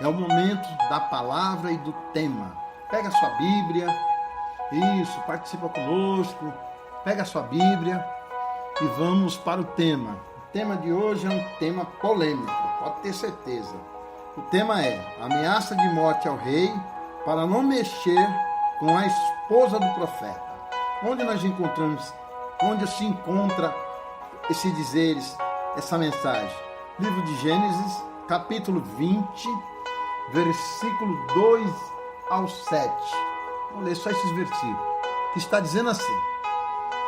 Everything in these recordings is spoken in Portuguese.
É o momento da palavra e do tema. Pega a sua Bíblia, isso, participa conosco, pega a sua Bíblia e vamos para o tema. O tema de hoje é um tema polêmico, pode ter certeza. O tema é ameaça de morte ao rei para não mexer com a esposa do profeta. Onde nós encontramos, onde se encontra esses dizeres, essa mensagem? Livro de Gênesis, capítulo 20, versículo 2 ao 7. Vamos ler só esses versículos, que está dizendo assim.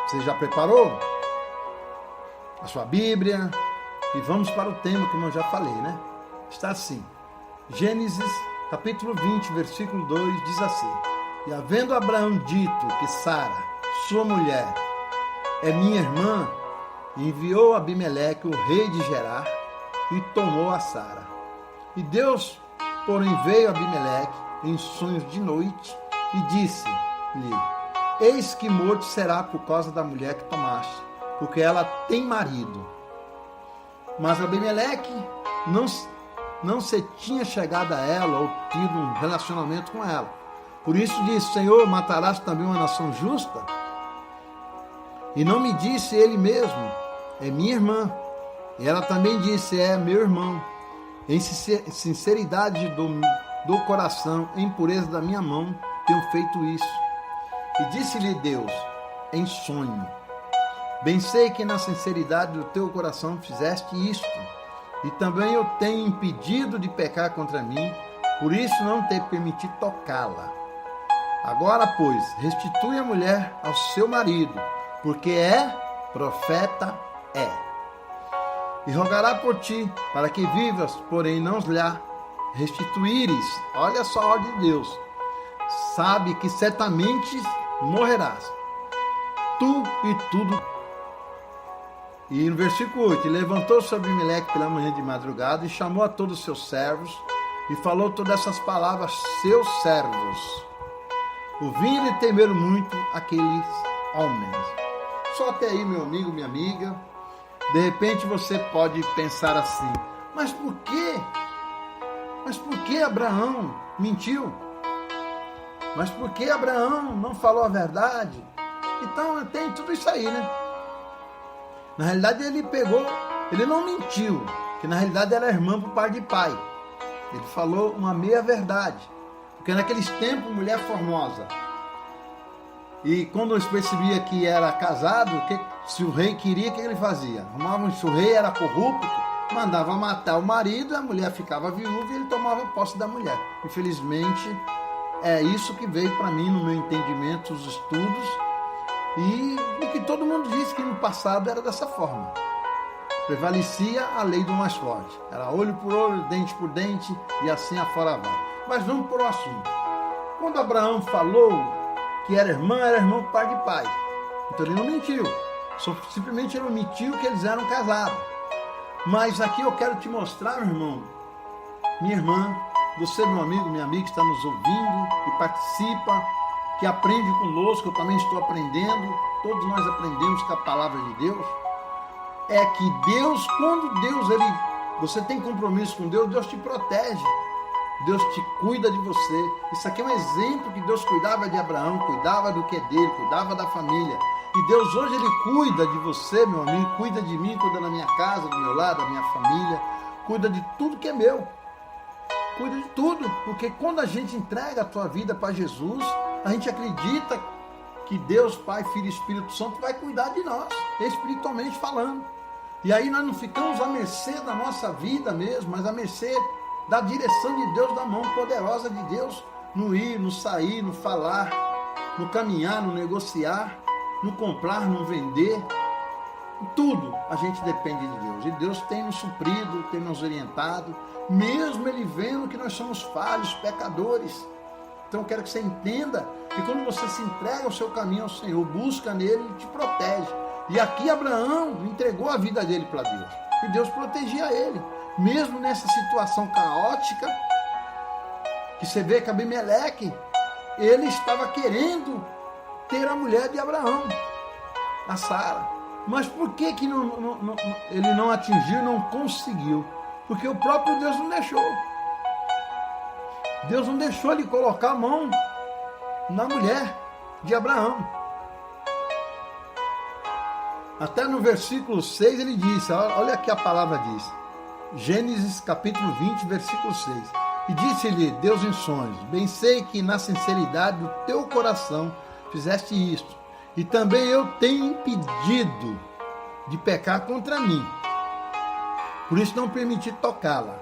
Você já preparou a sua Bíblia? E vamos para o tema, como eu já falei, né? Está assim. Gênesis, capítulo 20, versículo 2, diz assim: E havendo Abraão dito que Sara, sua mulher, é minha irmã, enviou Abimeleque, o rei de Gerar, e tomou a Sara. E Deus, porém, veio a Abimeleque em sonhos de noite e disse-lhe: Eis que morto será por causa da mulher que tomaste, porque ela tem marido. Mas Abimeleque não se tinha chegado a ela ou tido um relacionamento com ela. Por isso disse: Senhor, matarás também uma nação justa? E não me disse ele mesmo: é minha irmã. E ela também disse: é meu irmão. Em sinceridade do coração, em pureza da minha mão, tenho feito isso. E disse-lhe Deus, em sonho: Bem sei que na sinceridade do teu coração fizeste isto, e também eu tenho impedido de pecar contra mim, por isso não te permiti tocá-la. Agora, pois, restitui a mulher ao seu marido, porque profeta é. E rogará por ti, para que vivas, porém não lhe restituíres. Olha só a ordem de Deus. Sabe que certamente morrerás, tu e tudo. E no versículo 8, levantou-se Abimeleque pela manhã de madrugada e chamou a todos os seus servos e falou todas essas palavras aos seus servos. Ouviram e temeram muito aqueles homens. Só até aí, meu amigo, minha amiga. De repente você pode pensar assim: mas por quê? Mas por que Abraão mentiu? Mas por que Abraão não falou a verdade? Então tem tudo isso aí, né? Na realidade ele não mentiu, que na realidade era irmã por pai de pai. Ele falou uma meia verdade, porque naqueles tempos mulher formosa. E quando eles percebiam que era casado, se o rei queria, o que ele fazia? Se o rei era corrupto, mandava matar o marido, a mulher ficava viúva e ele tomava posse da mulher. Infelizmente, é isso que veio para mim, no meu entendimento, os estudos, e que todo mundo disse que no passado era dessa forma. Prevalecia a lei do mais forte. Era olho por olho, dente por dente, e assim afora vai. Mas vamos para o assunto. Quando Abraão falou que era irmão por pai de pai. Então ele não mentiu. Simplesmente ele omitiu que eles eram casados. Mas aqui eu quero te mostrar, meu irmão, minha irmã, você, meu amigo, minha amiga que está nos ouvindo, que participa, que aprende conosco, eu também estou aprendendo, todos nós aprendemos com a palavra de Deus. É que Deus, quando você tem compromisso com Deus, Deus te protege. Deus te cuida de você. Isso aqui é um exemplo que Deus cuidava de Abraão, cuidava do que é dele, cuidava da família. E Deus hoje ele cuida de você, meu amigo, cuida de mim, cuida da minha casa, do meu lado, da minha família, cuida de tudo que é meu. Cuida de tudo, porque quando a gente entrega a tua vida para Jesus, a gente acredita que Deus, Pai, Filho e Espírito Santo vai cuidar de nós, espiritualmente falando. E aí nós não ficamos à mercê da nossa vida mesmo, mas à mercê da direção de Deus, da mão poderosa de Deus, no ir, no sair, no falar, no caminhar, no negociar, no comprar, no vender. Tudo a gente depende de Deus. E Deus tem nos suprido, tem nos orientado, mesmo Ele vendo que nós somos falhos, pecadores. Então eu quero que você entenda que quando você se entrega o seu caminho ao Senhor, busca nele, Ele te protege. E aqui Abraão entregou a vida dele para Deus. E Deus protegia ele. Mesmo nessa situação caótica, que você vê que Abimeleque, ele estava querendo ter a mulher de Abraão, a Sara. Mas por que ele não atingiu, não conseguiu? Porque o próprio Deus não deixou. Deus não deixou ele colocar a mão na mulher de Abraão. Até no versículo 6 ele disse, olha aqui a palavra diz, Gênesis capítulo 20, versículo 6. E disse-lhe Deus em sonhos, bem sei que na sinceridade do teu coração fizeste isto, e também eu tenho impedido de pecar contra mim, por isso não permiti tocá-la.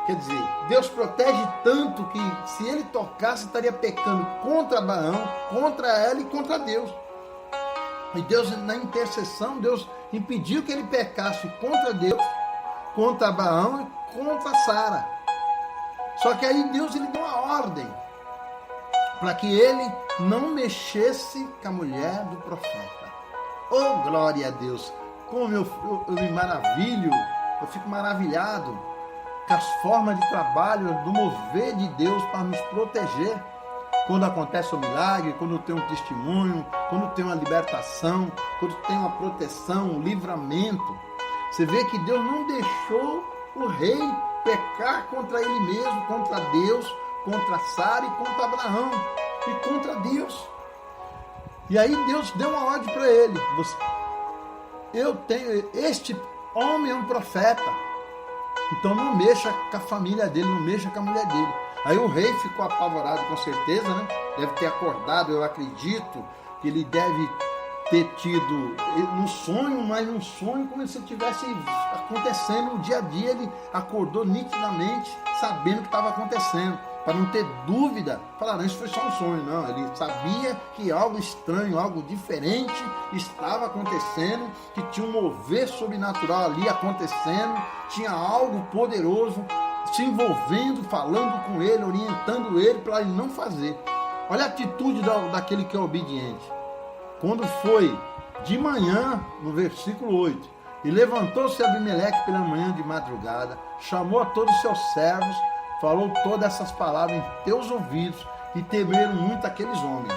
Quer dizer, Deus protege tanto que se ele tocasse, estaria pecando contra Abraão, contra ela e contra Deus. E Deus, na intercessão, Deus impediu que ele pecasse contra Deus, contra Abraão e contra Sara. Só que aí Deus ele deu uma ordem para que ele não mexesse com a mulher do profeta. Oh, glória a Deus! Como eu me maravilho, eu fico maravilhado com as formas de trabalho, do mover de Deus para nos proteger. Quando acontece um milagre, quando tem um testemunho, quando tem uma libertação, quando tem uma proteção, um livramento. Você vê que Deus não deixou o rei pecar contra ele mesmo, contra Deus, contra Sara e contra Abraão e contra Deus. E aí Deus deu uma ordem para ele. Este homem é um profeta, então não mexa com a família dele, não mexa com a mulher dele. Aí o rei ficou apavorado, com certeza, né? Deve ter acordado, eu acredito que ele deve ter tido um sonho, mas um sonho como se estivesse acontecendo no dia a dia. Ele acordou nitidamente, sabendo o que estava acontecendo, para não ter dúvida, falar, não, isso foi só um sonho. Não, ele sabia que algo estranho, algo diferente estava acontecendo, que tinha um mover sobrenatural ali acontecendo, tinha algo poderoso se envolvendo, falando com ele, orientando ele para ele não fazer. Olha a atitude daquele que é obediente. Quando foi de manhã, no versículo 8, e levantou-se Abimeleque pela manhã de madrugada, chamou a todos os seus servos, falou todas essas palavras em teus ouvidos, e temeram muito aqueles homens.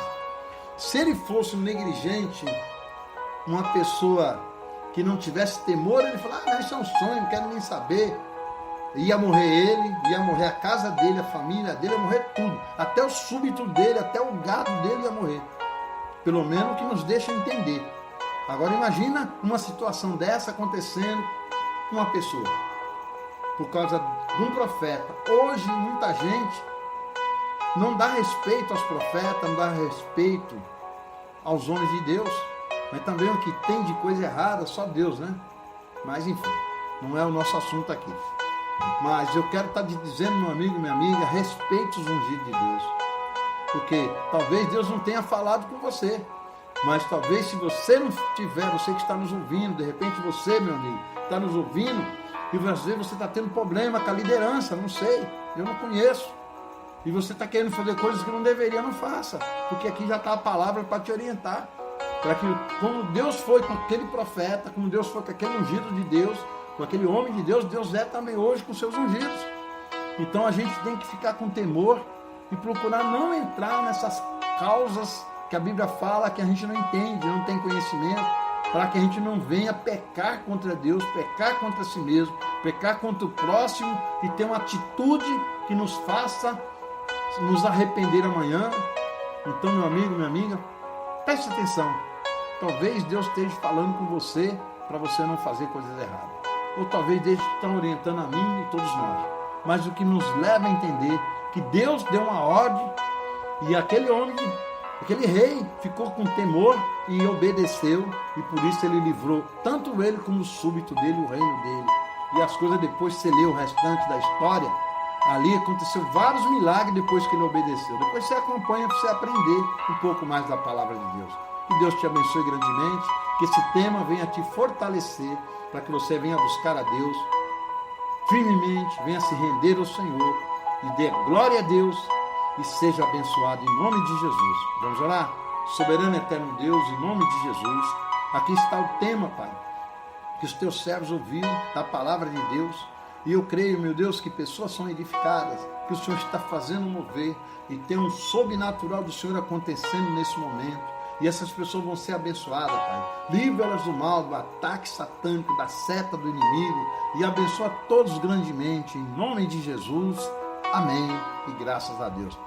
Se ele fosse um negligente, uma pessoa que não tivesse temor, ele falava, não, isso é um sonho, não quero nem saber. Ia morrer ele, ia morrer a casa dele, a família dele, ia morrer tudo. Até o súbito dele, até o gado dele ia morrer. Pelo menos o que nos deixa entender. Agora imagina uma situação dessa acontecendo com uma pessoa. Por causa de um profeta. Hoje muita gente não dá respeito aos profetas, não dá respeito aos homens de Deus. Mas também o que tem de coisa errada, só Deus, né? Mas enfim, não é o nosso assunto aqui. Mas eu quero estar te dizendo, meu amigo, minha amiga, respeite os ungidos de Deus. Porque talvez Deus não tenha falado com você. Mas talvez se você não tiver, você que está nos ouvindo, de repente você, meu amigo, está nos ouvindo, e às vezes você está tendo problema com a liderança, não sei, eu não conheço. E você está querendo fazer coisas que não deveria, não faça. Porque aqui já está a palavra para te orientar. Para que, como Deus foi com aquele profeta, como Deus foi com aquele ungido de Deus, com aquele homem de Deus, Deus é também hoje com seus ungidos. Então a gente tem que ficar com temor e procurar não entrar nessas causas que a Bíblia fala que a gente não entende, não tem conhecimento, para que a gente não venha pecar contra Deus, pecar contra si mesmo, pecar contra o próximo e ter uma atitude que nos faça nos arrepender amanhã. Então, meu amigo, minha amiga, preste atenção. Talvez Deus esteja falando com você para você não fazer coisas erradas. Ou talvez Deus esteja orientando a mim e todos nós. Mas o que nos leva a entender que Deus deu uma ordem e aquele homem, aquele rei ficou com temor e obedeceu, e por isso ele livrou tanto ele como o súbito dele, o reino dele. E as coisas depois, você lê o restante da história, ali aconteceu vários milagres depois que ele obedeceu. Depois você acompanha para você aprender um pouco mais da palavra de Deus. Que Deus te abençoe grandemente, que esse tema venha te fortalecer, para que você venha buscar a Deus firmemente, venha se render ao Senhor e dê glória a Deus e seja abençoado em nome de Jesus. Vamos orar? Soberano e eterno Deus, em nome de Jesus, aqui está o tema, Pai, que os teus servos ouviram da palavra de Deus, e eu creio, meu Deus, que pessoas são edificadas, que o Senhor está fazendo mover, e tem um sobrenatural do Senhor acontecendo nesse momento, e essas pessoas vão ser abençoadas, Pai. Livra-elas do mal, do ataque satânico, da seta do inimigo, e abençoa todos grandemente, em nome de Jesus. Amém e graças a Deus.